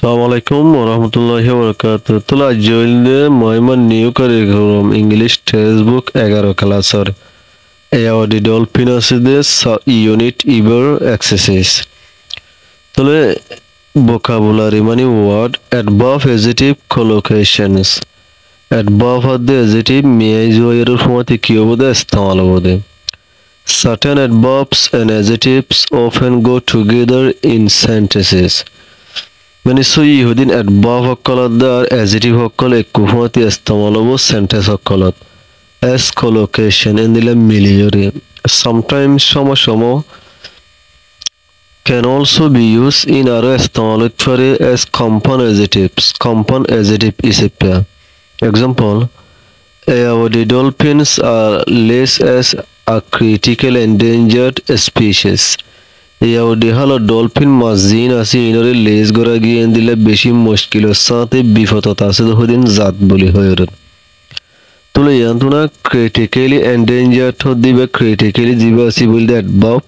Assalamualaikum warahmatullahi wabarakatuh. Tula joilde moyman new curriculum English textbook 11 classor. Awadi dolphin aside unit iber exercise. Tule vocabulary mani word adverb adjective collocations. Adverb hadde adjective miyai joyer fomati kiyobode istamalobode. Certain adverbs and adjectives often go together in sentences. মানে সই ইহুদিন adverb হকলত আর adjective হকল এককুফমতি ইস্তেমালব sentence হকলত as collocation endile miliore sometimes সমসমো can also be used in aro istemalot fare as compound adjectives compound adjective isipya example the dolphins are less as a critical endangered species ইয়াউদি হলো dolphin মাছ জিন আছে ইনরে লেজ গড়া গিয়ে দিলে বেশি মুশকিলের সাথে বিপদত আছে হদিন জাত বলি হয়রন তুলে ইয়ান্তুনা ক্রিটিক্যালি এন্ডেঞ্জার্ড দিবে ক্রিটিক্যালি জীবাসি বলতে অ্যাডভার্ব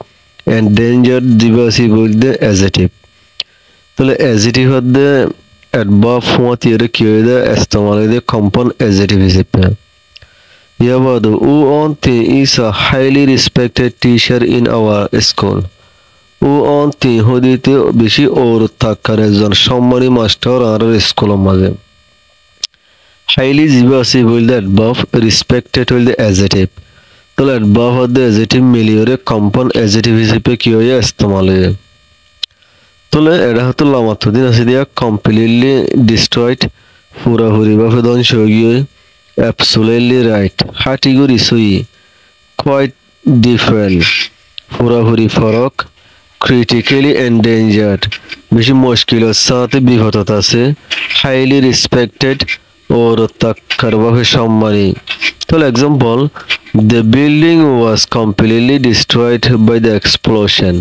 এন্ডেঞ্জার্ড জীবাসি বলতে অ্যাডজেক্টিভ তুলে অ্যাডজেক্টিভ হদে অ্যাডভার্ব ফমাতি এর কি হইদা ইস্তেমাল হইদে কম্পাউন্ড অ্যাডজেক্টিভ হিসেবে ইয়াবাদু ও অন্তে is a highly respected teacher in our school ও অন্তি হদিতে বেশি ওর থাকার একজন সম্মানী মাস্টার আর স্কুলের মাঝে হাইলি জীবাসি বলতে অ্যাডভার্ব রেসপেক্টেড হইলে অ্যাডজেক্টিভ তাহলে অ্যাডভার্ব হতে অ্যাডজেক্টিভ মিলিয়ে কম্পাউন্ড অ্যাডজেক্টিভ হিসেবে কি হয়ে ইস্তেমাল হয় তাহলে এটা হতো লামাতুদ্দিন আছে দিয়া কমপ্লিটলি ডিস্ট্রয়েড পুরাপুরি ভাবে ধ্বংস হয়ে গিয়ে অ্যাবসোলিউটলি রাইট হাটিগরি সই কোয়াইট ডিফারেন্ট পুরাপুরি ফরক critically endangered বেশি মুশকিলের সাথে বিপদত আছে highly respected or তাক্কারভাবে সম্মানী তাহলে example the building was completely destroyed by the explosion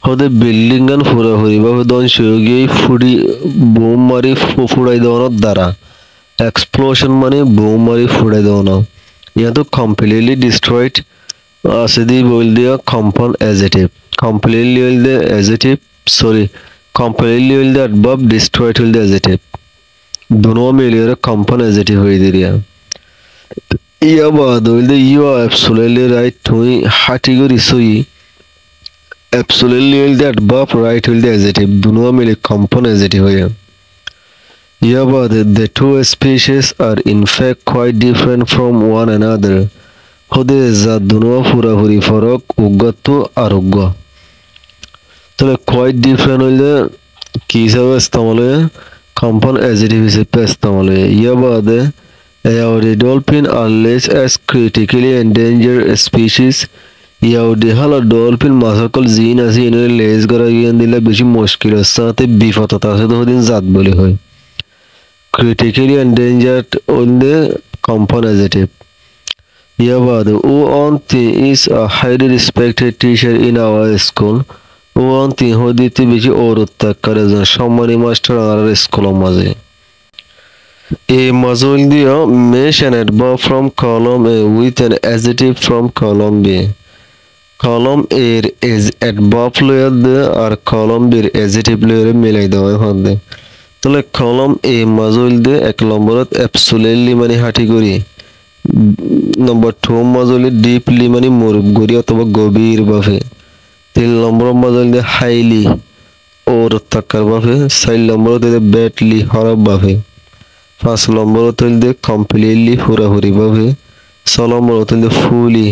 হদে বিল্ডিং গান পুরোপুরিভাবে ধ্বংস হয়ে গিয়ে ফুড়ি বোম মারি ফুড়াই দেওয়ানোর দ্বারা এক্সপ্লোশন মানে বোম মারি ফুড়াই দেওয়ানো ইয়া তো completely destroyed আছে দি বল দিয়া compound adjective completely will the adjective completely will the adverb destroyed will the adjective दोनों मिलकर compound adjective हुई दे रहा ये बात will the you are absolutely right हुई category सोई absolutely will the adverb right will the adjective दोनों मिलकर compound adjective हुई ये बात the two species are in fact quite different from one another खुदे जात दोनों पूरा पूरी फरक उगत आरोग्य তাহলে কোয়াইট ডিফারেন্ট হইলে কি হিসাবে ইস্তেমাল হয় কম্পাউন্ড অ্যাডজেক্টিভ হিসেবে ইস্তেমাল হয় ইয়া বাদে ইয়াউডি dolphin are less as critically endangered species ইয়াউডি হলো ডলফিন মাছ সকল জিন আছে এনের লেজ করা গিয়ে দিলে বেশি মুশকিলের সাথে বিপদত আছে তো দিন জাত বলি হয় ক্রিটিক্যালি এন্ডেঞ্জার্ড হইলে কম্পাউন্ড অ্যাডজেক্টিভ ইয়া বাদে ও অন্তি is a highly respected teacher in our school ও অন্তি হদিতে বেশি ওরত্যাগ করে একজন সম্মানী মাস্টার আর স্কুলের মাঝে এ মাজল দিয়া মেশ অ্যান অ্যাডভার্ব ফ্রম কলম A with an adjective from কলম বি কলম এর অ্যাডভার্ব লইয়া দে আর কলম বির অ্যাডজেক্টিভ লইয়া মিলাই দেওয়া হবে তাহলে কলম এ মাজল দে এক নম্বরত অ্যাবসোলিউটলি মানে হাঁটি করি নম্বর 2 মাজলে ডিপলি মানে মুরুব গরি অথবা গভীর ভাবে 3 নম্বর মাজল দে হাইলি ওর তাকার ভাবে 4 নম্বর দে ব্যাডলি খারাপ ভাবে 5 নম্বর দে কমপ্লিটলি পুরাপুরি ভাবে 6 নম্বর দে ফুলি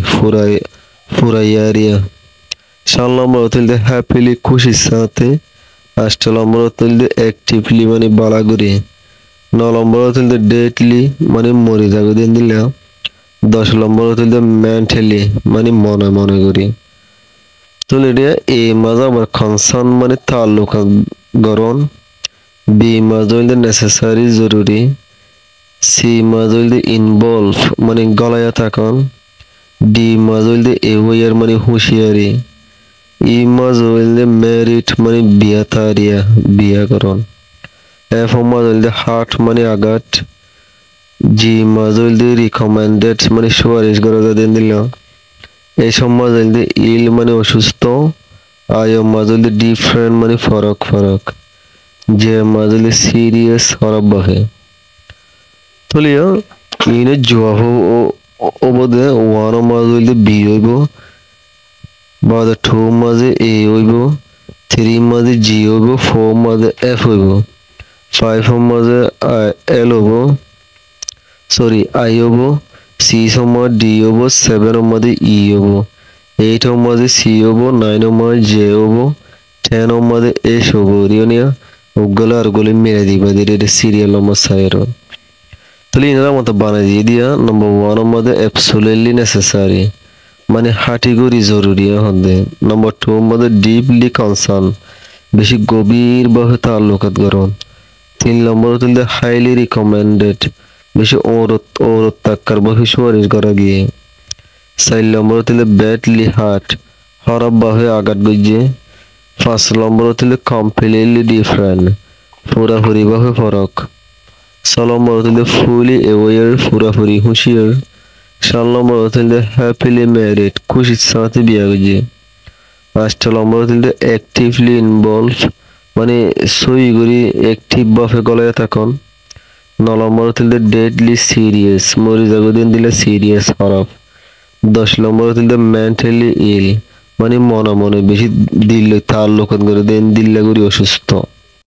ফুরাইয়ারিয়া 7 নম্বর দে হ্যাপিলি খুশির সাথে 8 নম্বর দে অ্যাক্টিভলি মানে বালাগুরি 9 নম্বর দে ডেটলি মানে মরে যাবে দিন দিলা 10 নম্বর দে মেন্টালি মানে মনে মনে করি তাহলে এটা এ মাজা আবার কনসার্ন মানে তাল্লুক গরণ বি মাজা হইলে নেসেসারি জরুরি সি মাজা হইলে ইনভলভ মানে গলায়া থাকুন ডি মাজা হইলে এওয়ার মানে হুঁশিয়ারি ই মাজা হইলে মেরিট মানে বিয়াতারিয়া বিয়াকরণ এফ মাজা হইলে হার্ট মানে আঘাত জি মাজা হইলে রিকমেন্ডেড মানে সুপারিশ করা দিন দিল এই সমাজ হইলে ইল মানে অসুস্থ আয় মাঝে ডিফারেন্ট মানে ফরক যে মাঝে সিরিয়াস হরব বাহে তলিয়া ইনে জবাব ওবদে ওয়ান মাঝে বি হইব বাদে টু মাঝে এ হইব থ্রি মাঝে জি হইব ফোর মাঝে এফ হইব ফাইভ মাঝে এল হইব সরি আই হইব সিক্স মাঝে ডি হইব সেভেন মাঝে ই হইব এইট মাঝে সি হইব নাইন মাঝে জে হইব টেন মাঝে এস হইব রিওনিয়া ওগুলো আর গুলি মেরে দিবা দিয়ে সিরিয়াল নম্বর সাইরো তাহলে এনারা মতো বানাই দিয়ে দিয়া নম্বর ওয়ান মধ্যে অ্যাবসোলিউটলি নেসেসারি মানে হাঁটিগুড়ি জরুরি হতে নম্বর টু মধ্যে ডিপলি কনসার্ন বেশি গভীরভাবে তাল্লুকাত করুন তিন নম্বর তুলতে হাইলি রিকমেন্ডেড বেশি ঔরত তাক্কার বা সুপারিশ করা গিয়ে চার নম্বর তুলে ব্যাডলি হার্ট খারাপ ভাবে আঘাত গিয়ে পাঁচ নম্বর তুলে কমপ্লিটলি ডিফারেন্ট পুরাপুরি ভাবে ফরক ছয় নম্বর তুলে ফুলি অ্যাওয়ার পুরাপুরি হুঁশিয়ার সাত নম্বর তুলে হ্যাপিলি ম্যারিড খুশির সাথে বিয়া গিয়ে আট নম্বর তুলে অ্যাক্টিভলি ইনভলভ মানে সই করি অ্যাক্টিভ ভাবে গলায় থাকুন ন নম্বর তুলে ডেডলি সিরিয়াস মরি জাগদিন দিলে সিরিয়াস খারাপ 10 নম্বর তুলে মেন্টালি ইল মানে মনে মনে বেশি দিল তার লোক করে দেন দিল্লা করি অসুস্থ